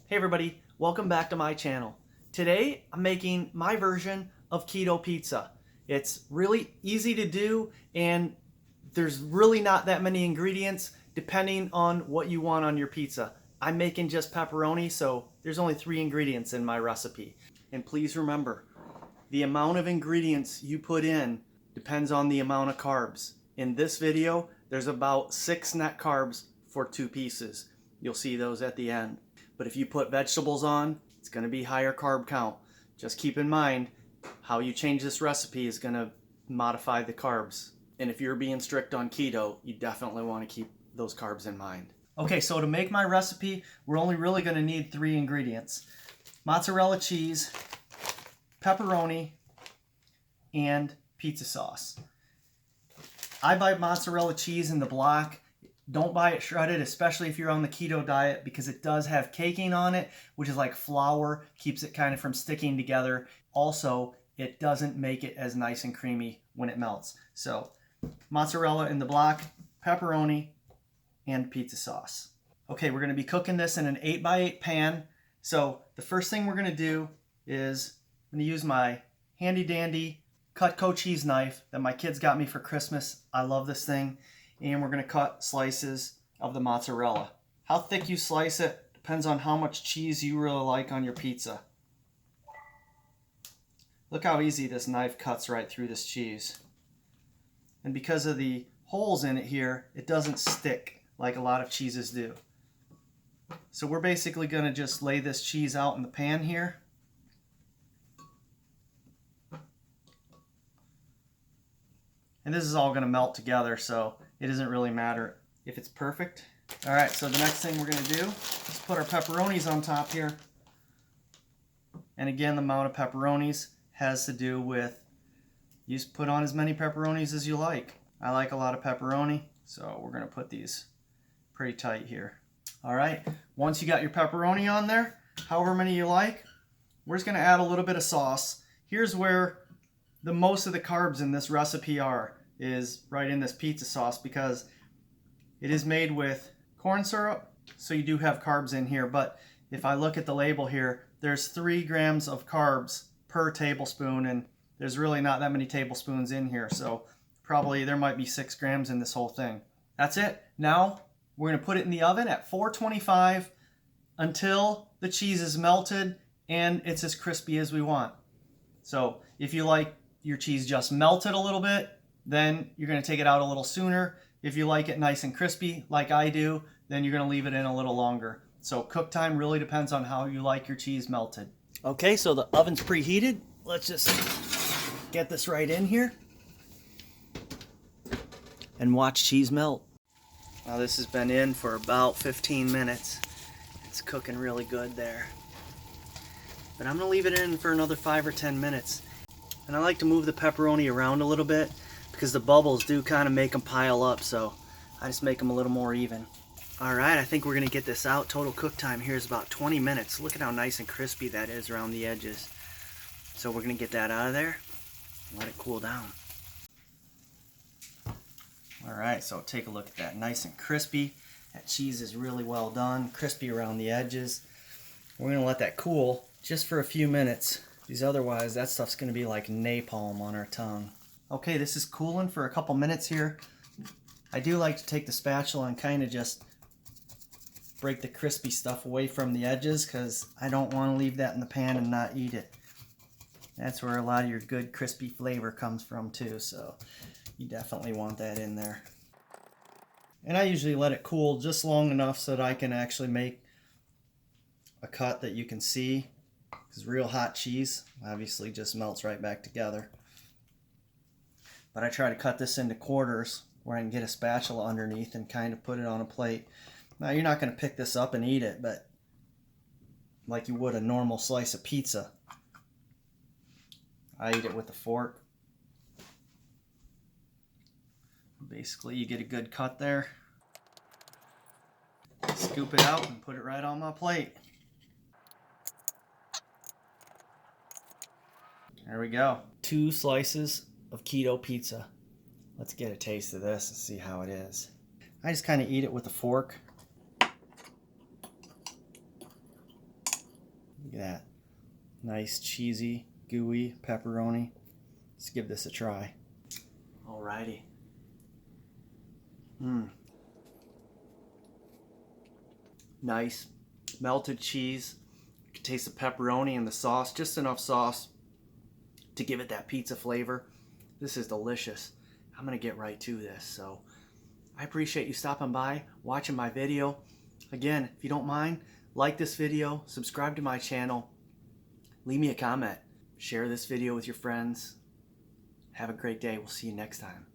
Hey everybody, welcome back to my channel. Today I'm making my version of keto pizza. It's really easy to do and there's really not that many ingredients depending on what you want on your pizza. I'm making just pepperoni, so there's only 3 ingredients in my recipe. And please remember, the amount of ingredients you put in depends on the amount of carbs. In this video, there's about 6 net carbs for 2 pieces. You'll see those at the end. But if you put vegetables on, it's going to be higher carb count. Just keep in mind, how you change this recipe is going to modify the carbs. And if you're being strict on keto, you definitely want to keep those carbs in mind. Okay, so to make my recipe, we're only really going to need 3 ingredients. Mozzarella cheese, pepperoni, and pizza sauce. I buy mozzarella cheese in the block. Don't buy it shredded, especially if you're on the keto diet, because it does have caking on it, which is like flour, keeps it kind of from sticking together. Also, it doesn't make it as nice and creamy when it melts. So, mozzarella in the block, pepperoni, and pizza sauce. Okay, we're going to be cooking this in an 8x8 pan. So, the first thing we're going to do is I'm going to use my handy dandy Cutco cheese knife that my kids got me for Christmas. I love this thing. And we're going to cut slices of the mozzarella. How thick you slice it depends on how much cheese you really like on your pizza. Look how easy this knife cuts right through this cheese. And because of the holes in it here, it doesn't stick like a lot of cheeses do. So we're basically going to just lay this cheese out in the pan here. And this is all going to melt together, so it doesn't really matter if it's perfect. All right, so the next thing we're going to do is put our pepperonis on top here. And again, the amount of pepperonis has to do with, you just put on as many pepperonis as you like. I like a lot of pepperoni, so we're going to put these pretty tight here. All right, once you got your pepperoni on there, however many you like, we're just going to add a little bit of sauce. Here's where the most of the carbs in this recipe is right in this pizza sauce, because it is made with corn syrup, so you do have carbs in here. But if I look at the label here, there's 3 grams of carbs per tablespoon, and there's really not that many tablespoons in here, so probably there might be 6 grams in this whole thing. That's it. Now we're going to put it in the oven at 425 until the cheese is melted and it's as crispy as we want. So if you like your cheese just melted a little bit, then you're going to take it out a little sooner. If you like it nice and crispy, like I do, then you're going to leave it in a little longer. So cook time really depends on how you like your cheese melted. Okay, so the oven's preheated. Let's just get this right in here and watch cheese melt. Now this has been in for about 15 minutes. It's cooking really good there. But I'm going to leave it in for another 5 or 10 minutes. And I like to move the pepperoni around a little bit because the bubbles do kind of make them pile up, so I just make them a little more even. Alright, I think we're going to get this out. Total cook time here is about 20 minutes. Look at how nice and crispy that is around the edges. So we're going to get that out of there and let it cool down. Alright, so take a look at that. Nice and crispy. That cheese is really well done. Crispy around the edges. We're going to let that cool just for a few minutes, because otherwise that stuff's going to be like napalm on our tongue. Okay, this is cooling for a couple minutes here. I do like to take the spatula and kind of just break the crispy stuff away from the edges, because I don't want to leave that in the pan and not eat it. That's where a lot of your good crispy flavor comes from too, so you definitely want that in there. And I usually let it cool just long enough so that I can actually make a cut that you can see, because real hot cheese obviously just melts right back together. But I try to cut this into quarters where I can get a spatula underneath and kind of put it on a plate. Now you're not going to pick this up and eat it, but like you would a normal slice of pizza. I eat it with a fork. Basically you get a good cut there. Scoop it out and put it right on my plate. There we go. 2 slices of keto pizza. Let's get a taste of this and see how it is. I just kind of eat it with a fork. Look at that. Nice, cheesy, gooey pepperoni. Let's give this a try. Alrighty. Nice, melted cheese. You can taste the pepperoni and the sauce, just enough sauce to give it that pizza flavor. This is delicious. I'm gonna get right to this. So I appreciate you stopping by, watching my video. Again, if you don't mind, like this video, subscribe to my channel, leave me a comment, share this video with your friends. Have a great day. We'll see you next time.